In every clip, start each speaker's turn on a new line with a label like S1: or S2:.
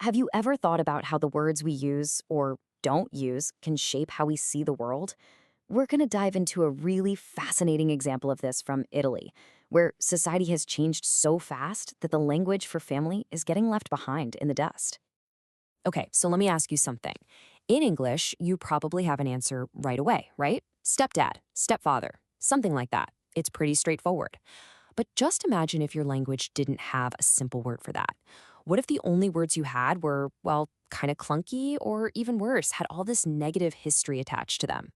S1: Have you ever thought about how the words we use or don't use can shape how we see the world? We're going to dive into a really fascinating example of this from Italy, where society has changed so fast that the language for family is getting left behind in the dust.
S2: Okay, so let me ask you something. In English, you probably have an answer right away, right? Stepdad, stepfather, something like that. It's pretty straightforward. But just imagine if your language didn't have a simple word for that. What if the only words you had were, well, kind of clunky or even worse, had all this negative history attached to them?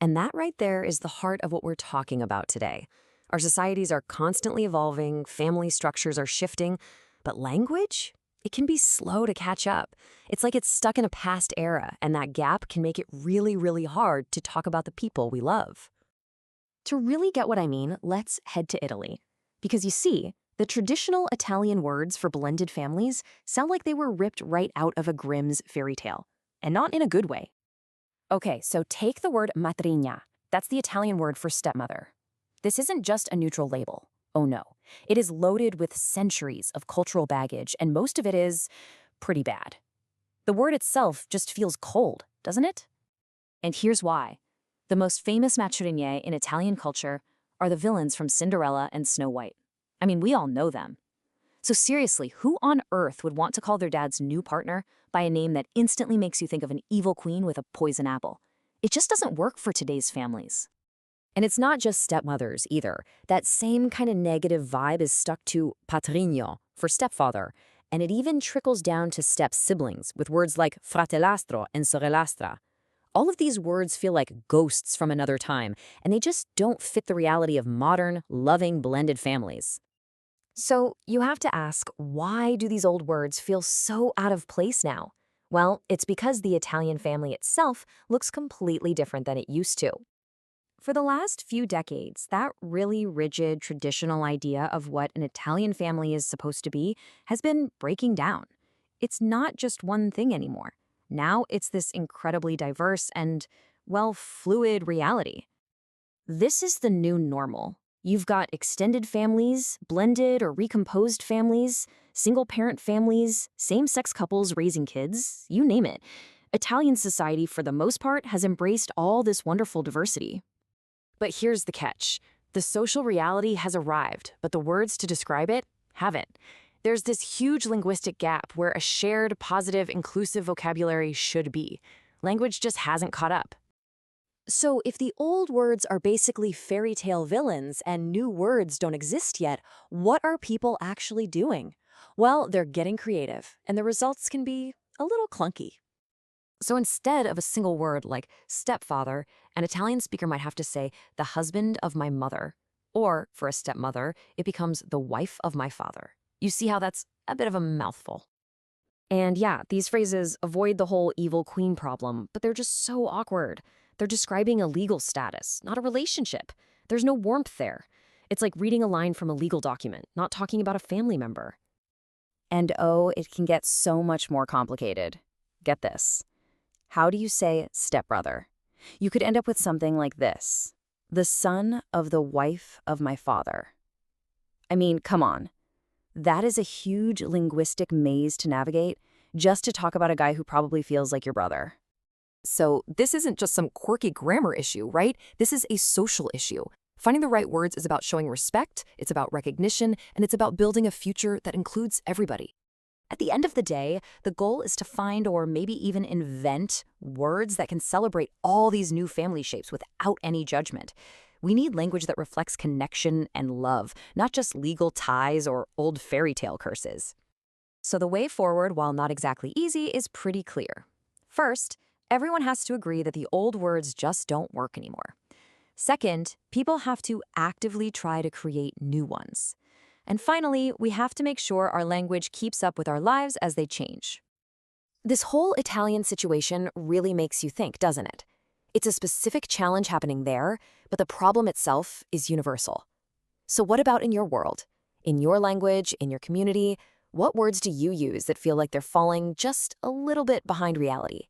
S1: And that right there is the heart of what we're talking about today. Our societies are constantly evolving, family structures are shifting, but language? It can be slow to catch up. It's like it's stuck in a past era, and that gap can make it really, really hard to talk about the people we love. To really get what I mean, let's head to Italy. Because you see, the traditional Italian words for blended families sound like they were ripped right out of a Grimm's fairy tale, and not in a good way. Okay, so take the word matrigna. That's the Italian word for stepmother. This isn't just a neutral label. Oh no. It is loaded with centuries of cultural baggage, and most of it is pretty bad. The word itself just feels cold, doesn't it? And here's why. The most famous matrignie in Italian culture are the villains from Cinderella and Snow White. I mean, we all know them. So seriously, who on earth would want to call their dad's new partner by a name that instantly makes you think of an evil queen with a poison apple? It just doesn't work for today's families. And it's not just stepmothers either. That same kind of negative vibe is stuck to patrigno for stepfather, and it even trickles down to step-siblings with words like fratellastro and sorellastra. All of these words feel like ghosts from another time, and they just don't fit the reality of modern, loving, blended families. So you have to ask, why do these old words feel so out of place now? Well, it's because the Italian family itself looks completely different than it used to. For the last few decades, that really rigid, traditional idea of what an Italian family is supposed to be has been breaking down. It's not just one thing anymore. Now it's this incredibly diverse and, well, fluid reality. This is the new normal. You've got extended families, blended or recomposed families, single-parent families, same-sex couples raising kids, you name it. Italian society, for the most part, has embraced all this wonderful diversity. But here's the catch. The social reality has arrived, but the words to describe it haven't. There's this huge linguistic gap where a shared, positive, inclusive vocabulary should be. Language just hasn't caught up. So if the old words are basically fairy tale villains and new words don't exist yet, what are people actually doing? Well, they're getting creative, and the results can be a little clunky. So instead of a single word like stepfather, an Italian speaker might have to say the husband of my mother. Or for a stepmother, it becomes the wife of my father. You see how that's a bit of a mouthful. And yeah, these phrases avoid the whole evil queen problem, but they're just so awkward. They're describing a legal status, not a relationship. There's no warmth there. It's like reading a line from a legal document, not talking about a family member. And oh, it can get so much more complicated. Get this. How do you say stepbrother? You could end up with something like this: the son of the wife of my father. I mean, come on. That is a huge linguistic maze to navigate just to talk about a guy who probably feels like your brother.
S2: So this isn't just some quirky grammar issue, right? This is a social issue. Finding the right words is about showing respect, it's about recognition, and it's about building a future that includes everybody. At the end of the day, the goal is to find or maybe even invent words that can celebrate all these new family shapes without any judgment. We need language that reflects connection and love, not just legal ties or old fairy tale curses. So the way forward, while not exactly easy, is pretty clear. First, everyone has to agree that the old words just don't work anymore. Second, people have to actively try to create new ones. And finally, we have to make sure our language keeps up with our lives as they change. This whole Italian situation really makes you think, doesn't it? It's a specific challenge happening there, but the problem itself is universal. So what about in your world? In your language, in your community, what words do you use that feel like they're falling just a little bit behind reality?